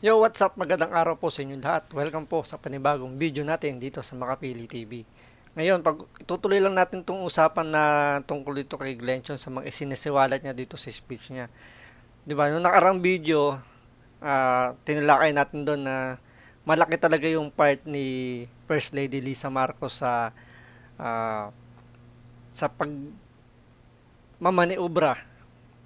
Yo, what's up? Magandang araw po sa inyo lahat. Welcome po sa panibagong video natin dito sa Makapili TV. Ngayon, tutuloy lang natin itong usapan na tungkol dito kay Glenchon sa mga isinisiwalat niya dito sa speech niya. Di ba? Noong nakarang video, tinalakay natin doon na malaki talaga yung part ni First Lady Lisa Marcos ah, sa pagmamaniobra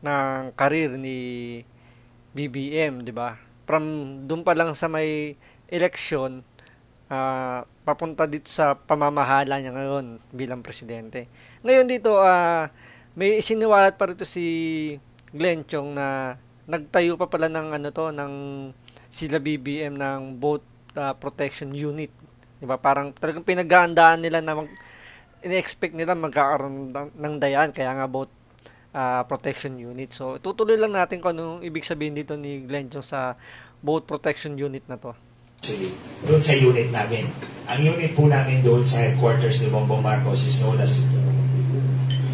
ng karir ni BBM, di ba? From doon pa lang sa may eleksyon, papunta dito sa pamamahala niya ngayon bilang presidente. Ngayon dito, may isiniwalat pa rito si Glenn Chong na nagtayo pa pala ng ano to, ng sila BBM ng Boat Protection Unit. 'Di ba? Parang talagang pinaghahandaan nila na ini-expect nila magkakaroon ng dayan, kaya nga boat protection unit. So, tutuloy lang natin kung anong ibig sabihin dito ni Glenn Chong sa boat protection unit na to. Actually, doon sa unit namin. Ang unit po namin doon sa headquarters ni Bongbong Marcos is known as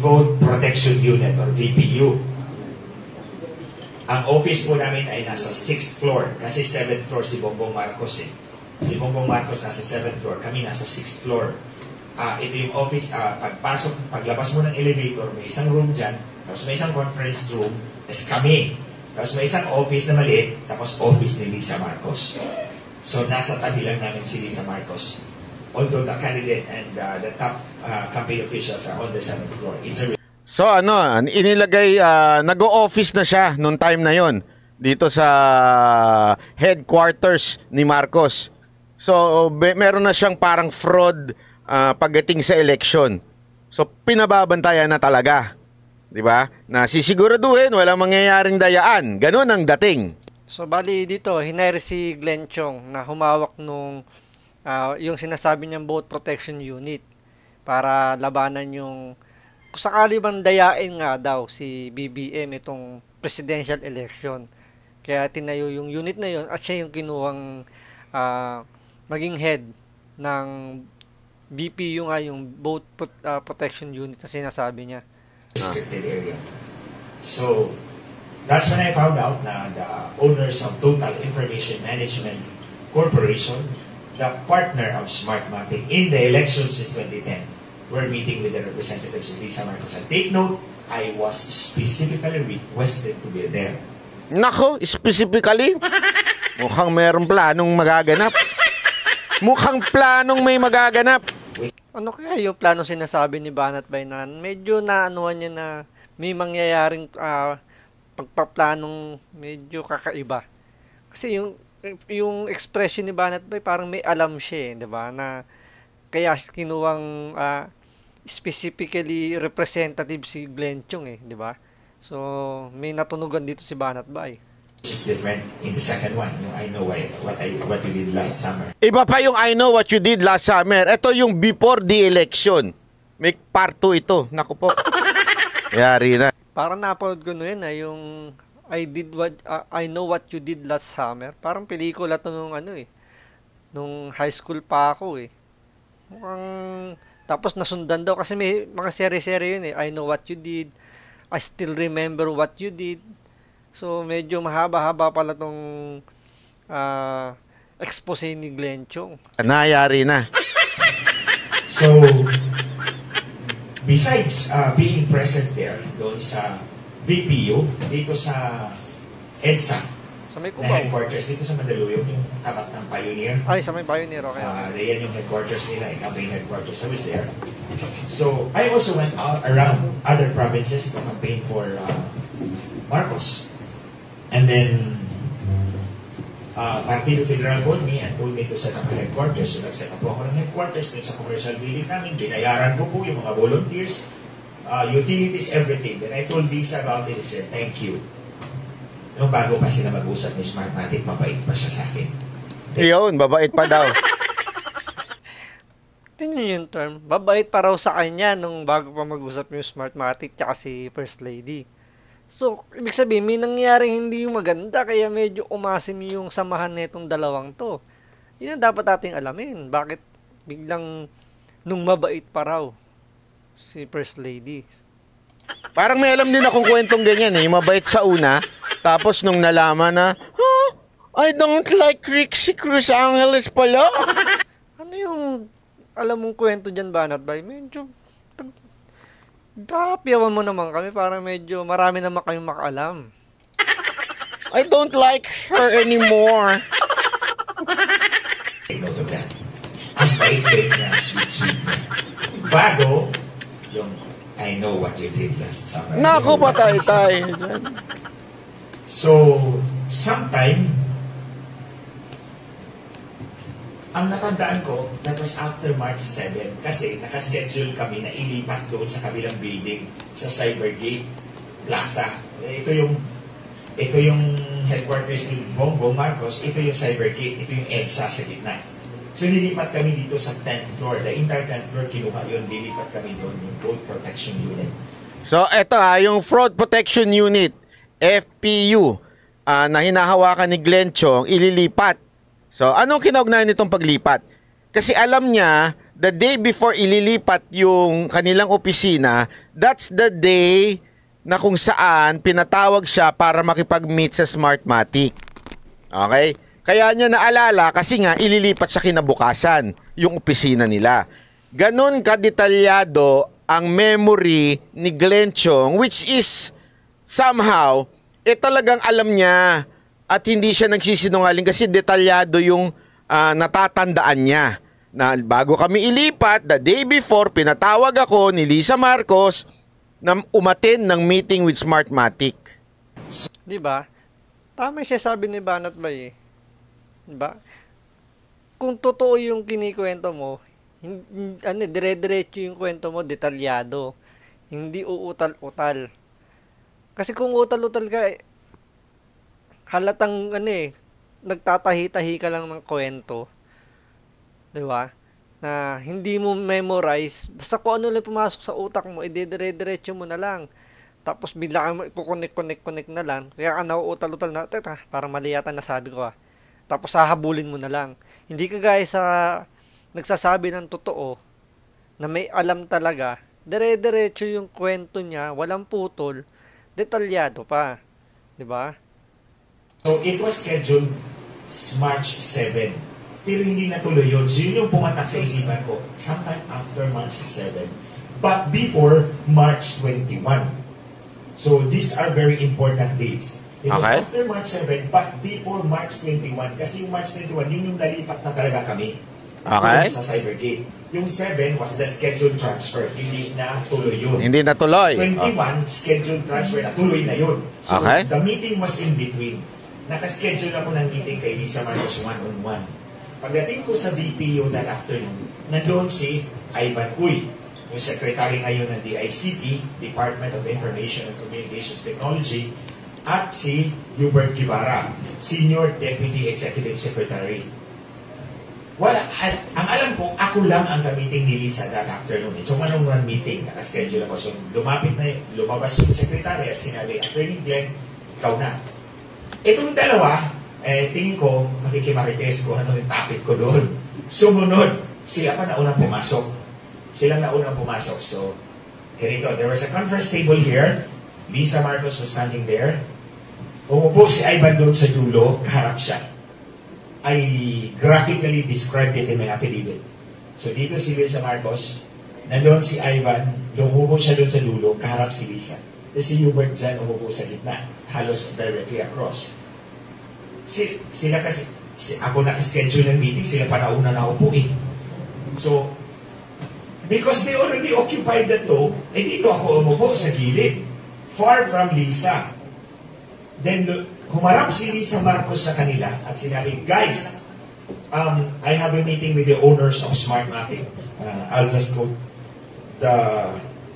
Boat Protection Unit or VPU. Ang office po namin ay nasa 6th floor kasi 7th floor si Bongbong Marcos eh. Si Bongbong Marcos nasa 7th floor, kami nasa 6th floor. Ito yung office, paglabas mo ng elevator, may isang room dyan, tapos may isang conference room, tapos kami. Tapos may isang office na maliit, tapos office ni Lisa Marcos. So, nasa tabi lang namin si Lisa Marcos. Although the candidate and the top campaign officials are on the 7th floor. So inilagay, nag-o-office na siya noong time na yon dito sa headquarters ni Marcos. So, meron na siyang parang fraud pagdating sa election. So, pinababantayan na talaga. 'Di ba? Na sisiguraduhin walang mangyayaring dayaan. Ganun ang dating. So, bali dito, hinire si Glenn Chong na humawak nung yung sinasabi niyang boat protection unit para labanan yung kung sakali bang dayain nga daw si BBM itong presidential election. Kaya tinayo yung unit na yun at siya yung kinuhang maging head ng BPU nga, yung boat protection unit na sinasabi niya. Restricted area. So, that's when I found out na the owners of Total Information Management Corporation, the partner of Smartmatic in the elections since 2010, were meeting with the representatives of Lisa Marcos. And take note, I was specifically requested to be there. Nako, specifically? Mukhang merong planong magaganap. Mukhang planong may magaganap. Ano kaya yung plano sinasabi ni Banat Baynan? Medyo naanuhan niya na may mangyayaring pagpaplanong medyo kakaiba. Kasi yung expression ni Banat Bay parang may alam siya, 'di ba? Na kaya kinuwang specifically representative si Glenn Chong 'di ba? So, may natunugan dito si Banat Bay. Which is different in the second one, yung I know what you did last summer. Iba pa yung I know what you did last summer. Ito yung before the election. May part 2 ito. Naku po. Yari na. Parang napanood ko yun yung I know what you did last summer. Parang pelikula to nung nung high school pa ako Mukhang tapos nasundan daw kasi may mga seri-seri yun I know what you did. I still remember what you did. So, medyo mahaba-haba pala tong expose ni Glenn Chong. Nayari na. So, besides being present there, doon sa VPU, dito sa EDSA, Sa may na Cubao. headquarters, dito sa Mandaluyong, yung tapat ng Pioneer. Ay, sa may Pioneer. Okay. Yan yung headquarters nila, campaign headquarters. I was there. So, I also went out around other provinces to campaign for Marcos. And then, Partido Federal called me and told me to set up a headquarters. So, nag-set up po ako ng headquarters dun sa commercial building namin. Binayaran ko po yung mga volunteers, utilities, everything. Then I told Lisa about it. He said, thank you. Nung bago pa sila mag-usap ni Smartmatic, mabait pa siya sa akin. Iyon, babait pa daw. Tingnan yung term. Babait pa raw sa kanya nung bago pa mag-usap yung Smartmatic tsaka si First Lady. So, ibig sabihin, may nangyaring hindi yung maganda kaya medyo umasim yung samahan netong dalawang to. Yun ang dapat nating alamin. Bakit biglang nung mabait pa raw si First Lady? Parang may alam din akong kwentong ganyan Mabait sa una, tapos nung nalaman na, I don't like Trixie Cruz Angeles pala. Ano yung alam mong kwento dyan, Banat Bay? Medyo hapyawan mo naman kami para medyo marami naman kami makaalam. I don't like her anymore. Take note of that. Ang bait-bait niya, sweet-sweet niya. Bago, yung I know what you did last summer. Naku, patay tayo. So, sometime, ang natandaan ko, that was after March 7 kasi nakaschedule kami na ilipat doon sa kabilang building sa Cybergate Plaza. Ito yung headquarters ni Bongbong Marcos, ito yung Cybergate, ito yung EDSA sa gitna. So lilipat kami dito sa 10th floor. The entire 10th floor kinuha yun, lilipat kami doon yung Fraud Protection Unit. So, eto yung Fraud Protection Unit, FPU, na hinahawakan ni Glenn Chong, ililipat. So, anong kinaugnayan nitong paglipat? Kasi alam niya, the day before ililipat yung kanilang opisina, that's the day na kung saan pinatawag siya para makipag-meet sa Smartmatic. Okay? Kaya niya naalala kasi nga ililipat sa kinabukasan yung opisina nila. Ganon kadetalyado ang memory ni Glenn Chong, which is somehow, talagang alam niya at hindi siya nagsisinungaling kasi detalyado yung natatandaan niya. Na bago kami ilipat, the day before, pinatawag ako ni Lisa Marcos na umattend ng meeting with Smartmatic. Di ba? Tama siya sabi ni Banat Bay eh. Di ba? Kung totoo yung kinikwento mo, dire-diretso yung kwento mo, detalyado. Hindi uutal-utal. Kasi kung utal-utal ka, halatang nagtatahi-tahi ka lang ng kwento. 'Di ba? Na hindi mo memorize, basta kung ano lang pumasok sa utak mo, dire-diretso mo na lang. Tapos bigla kang kukonek-connect na lang. Kaya ka nauutal-utal na, teka, parang mali yata nasabi ko ah. Tapos hahabulin mo na lang. Hindi ka gaya sa nagsasabi ng totoo na may alam talaga, dire-diretso yung kwento niya, walang putol, detalyado pa. 'Di ba? So, it was scheduled March 7. Pero hindi natuloy yun. So, yun yung pumatak sa isipan ko. Sometime after March 7. But before March 21. So, these are very important dates. It was after March 7, but before March 21. Kasi yung March 21, yun yung nalipat na talaga kami. Okay. Sa Cybergate. Yung 7 was the scheduled transfer. Hindi na tuloy yun. Hindi natuloy. 21, scheduled transfer na tuloy na yun. So, the meeting was in between. Nakaschedule ako ng meeting kay Lisa Marcos one-on-one. Pagdating ko sa VPO that afternoon, nandoon si Ivan Uy, yung secretary ngayon ng DICT, Department of Information and Communications Technology, at si Hubert Guevara, Senior Deputy Executive Secretary. Ang alam ko, ako lang ang ka-meeting ni Lisa that afternoon. It's a one-on-one meeting, nakaschedule ako. So lumabas yung secretary at sinabi, Attorney Glenn, ikaw na. Itong dalawa, tingin ko, makikimarites ko ano yung topic ko doon. Sumunod, sila pa naunang pumasok. So, ganito, there was a conference table here. Lisa Marcos was standing there. Umupo si Ivan doon sa dulo, kaharap siya. I graphically described it in my affidavit. So, dito si Lisa Marcos, nandoon si Ivan, umupo siya doon sa dulo, kaharap si Lisa. Si Hubert dyan umupo sa gitna, halos directly across. Sila kasi, ako nakaschedule ng meeting, sila pa nauna na upo eh. So, because they already occupied that toe, dito ako umupo sa gilid, far from Lisa. Then, humarap si Lisa Marcos sa kanila at sinabi, guys, I have a meeting with the owners of Smartmatic. I'll just quote the...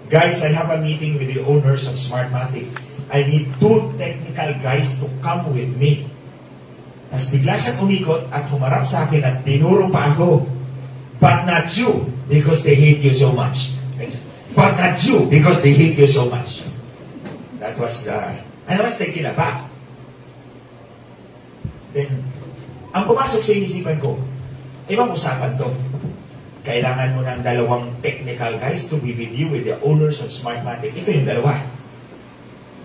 Guys, I have a meeting with the owners of Smartmatic. I need 2 technical guys to come with me. Tapos bigla siyang umikot at humarap sa akin at tinuro pa ako. But not you, because they hate you so much. But not you, because they hate you so much. That was the... I was taken aback. Then, ang pumasok sa isipan ko, ibang usapan to. Kailangan mo ng 2 technical guys to be with you with the owners of Smartmatic. Ito yung 2.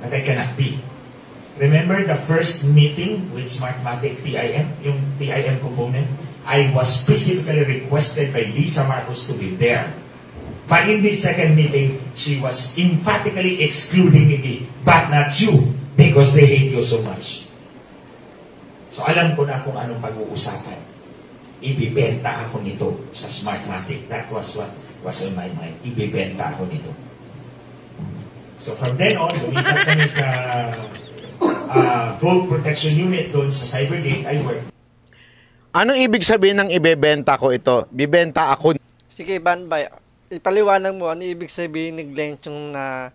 That I cannot be. Remember the first meeting with Smartmatic TIM, yung TIM component? I was specifically requested by Lisa Marcos to be there. But in this second meeting, she was emphatically excluding me, but not you, because they hate you so much. So alam ko na kung anong pag-uusapan. Ibibenta ako nito sa Smartmatic. That was what was on my mind. Ibibenta ako nito. So from then on, lumipat kami sa Vote Protection Unit doon sa Cybergate. I work. Anong ibig sabihin ng ibebenta ko ito? Bibenta ako Sige, Banbay, ipaliwanag mo ano ibig sabihin ni Glenn yung na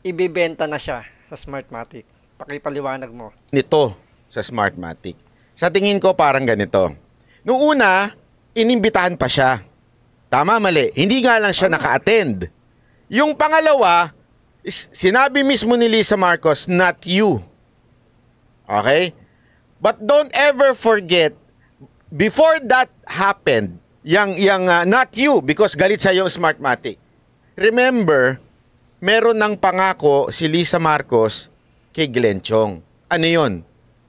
ibibenta na siya sa Smartmatic. Pakipaliwanag mo. nito sa Smartmatic. Sa tingin ko parang ganito. Noong una, inimbitahan pa siya. Tama, mali. Hindi nga lang siya naka-attend. Yung pangalawa, sinabi mismo ni Lisa Marcos, not you. Okay? But don't ever forget, before that happened, not you, because galit sa yung Smartmatic. Remember, meron ng pangako si Lisa Marcos kay Glenn Chong. Ano yun?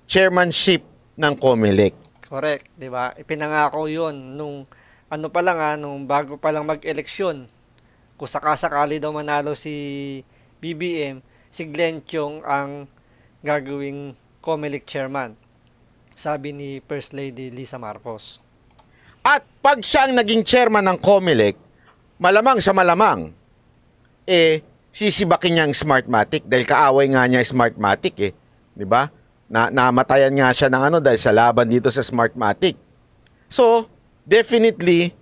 Chairmanship ng COMELEC. Correct, 'di ba? Ipinangako 'yon nung ano pa lang nung bago pa lang mag-eleksyon. Kung sakasakali daw manalo si BBM, si Glenn Chong ang gagawing COMELEC chairman. Sabi ni First Lady Lisa Marcos. At pag siya ang naging chairman ng COMELEC, malamang sa malamang, sisibakin niya ang Smartmatic dahil kaaway nga niya ang Smartmatic di ba? Namatayan nga siya ng dahil sa laban dito sa Smartmatic. So, definitely,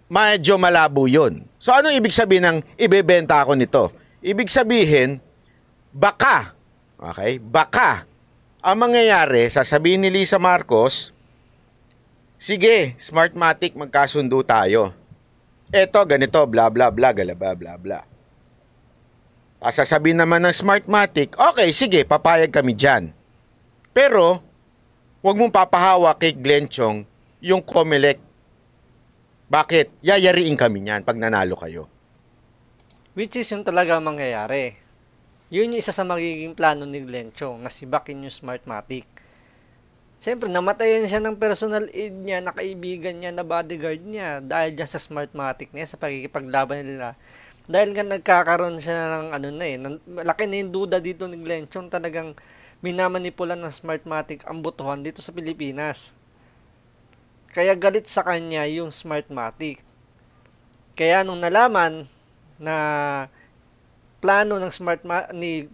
medyo malabo yun. So, anong ibig sabihin ng ibebenta ako nito? Ibig sabihin, baka, okay, baka, ang mangyayari, sasabihin ni Lisa Marcos, sige, Smartmatic, magkasundo tayo. Eto, ganito, bla bla bla, bla bla bla. Sasabihin naman ng Smartmatic, okay, sige, papayag kami dyan. Pero, huwag mong papahawa kay Glenn Chong yung COMELEC. Bakit? Yayariin kami niyan pag nanalo kayo. Which is yung talaga mangyayari. Yun yung isa sa magiging plano ni Glenn Chong, na sibakin yung Smartmatic. Siyempre, namatayan siya ng personal aid niya, na kaibigan niya, na bodyguard niya, dahil dyan sa Smartmatic niya, sa pagkikipaglaban nila. Dahil nga nagkakaroon siya ng malaki na yung duda dito ni Glenn Chong, talagang minamanipula ng Smartmatic ang botohan dito sa Pilipinas. Kaya galit sa kanya yung Smartmatic. Kaya nung nalaman na plano ng ni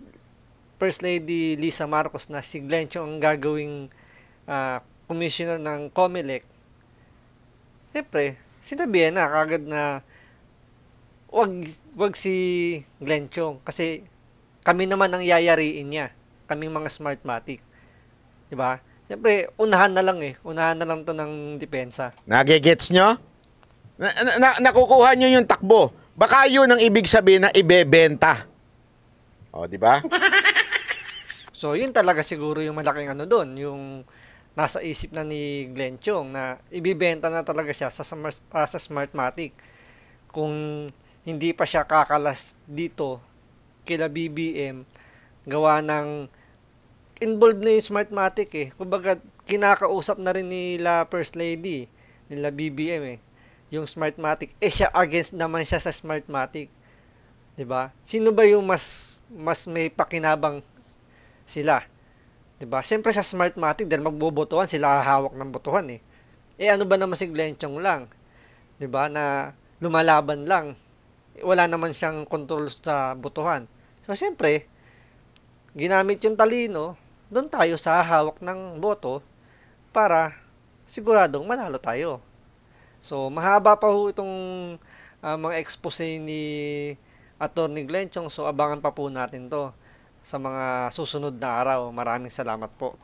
First Lady Lisa Marcos na si Glenn Chong ang gagawing commissioner ng COMELEC, siyempre, sinabihan na kagad na wag si Glenn Chong kasi kami naman ang yayariin niya, kaming mga Smartmatic. 'Di ba? Siyempre, unahan na lang to ng depensa. Nagigets nyo? Nakukuha nyo yung takbo. Baka yun ang ibig sabihin na ibebenta. O, di ba? So, yun talaga siguro yung malaking doon, yung nasa isip na ni Glenn Chong na ibibenta na talaga siya sa Smartmatic. Kung hindi pa siya kakalas dito kila BBM, gawa ng involved na yung Smartmatic Kumbaga, kinakausap na rin nila First Lady, nila BBM yung Smartmatic. Siya against naman siya sa Smartmatic. 'Di ba? Sino ba yung mas may pakinabang sila? 'Di ba? Siyempre sa Smartmatic dahil magbobotohan sila, hahawak ng botohan ano ba naman si Glenn Chong lang? 'Di ba? Na lumalaban lang. Wala naman siyang control sa botohan. So siyempre, ginamit yung talino, doon tayo sa hawak ng boto para siguradong manalo tayo. So, mahaba pa ho itong mga expose ni Atty. Glenn Chong. So, abangan pa po natin to sa mga susunod na araw. Maraming salamat po.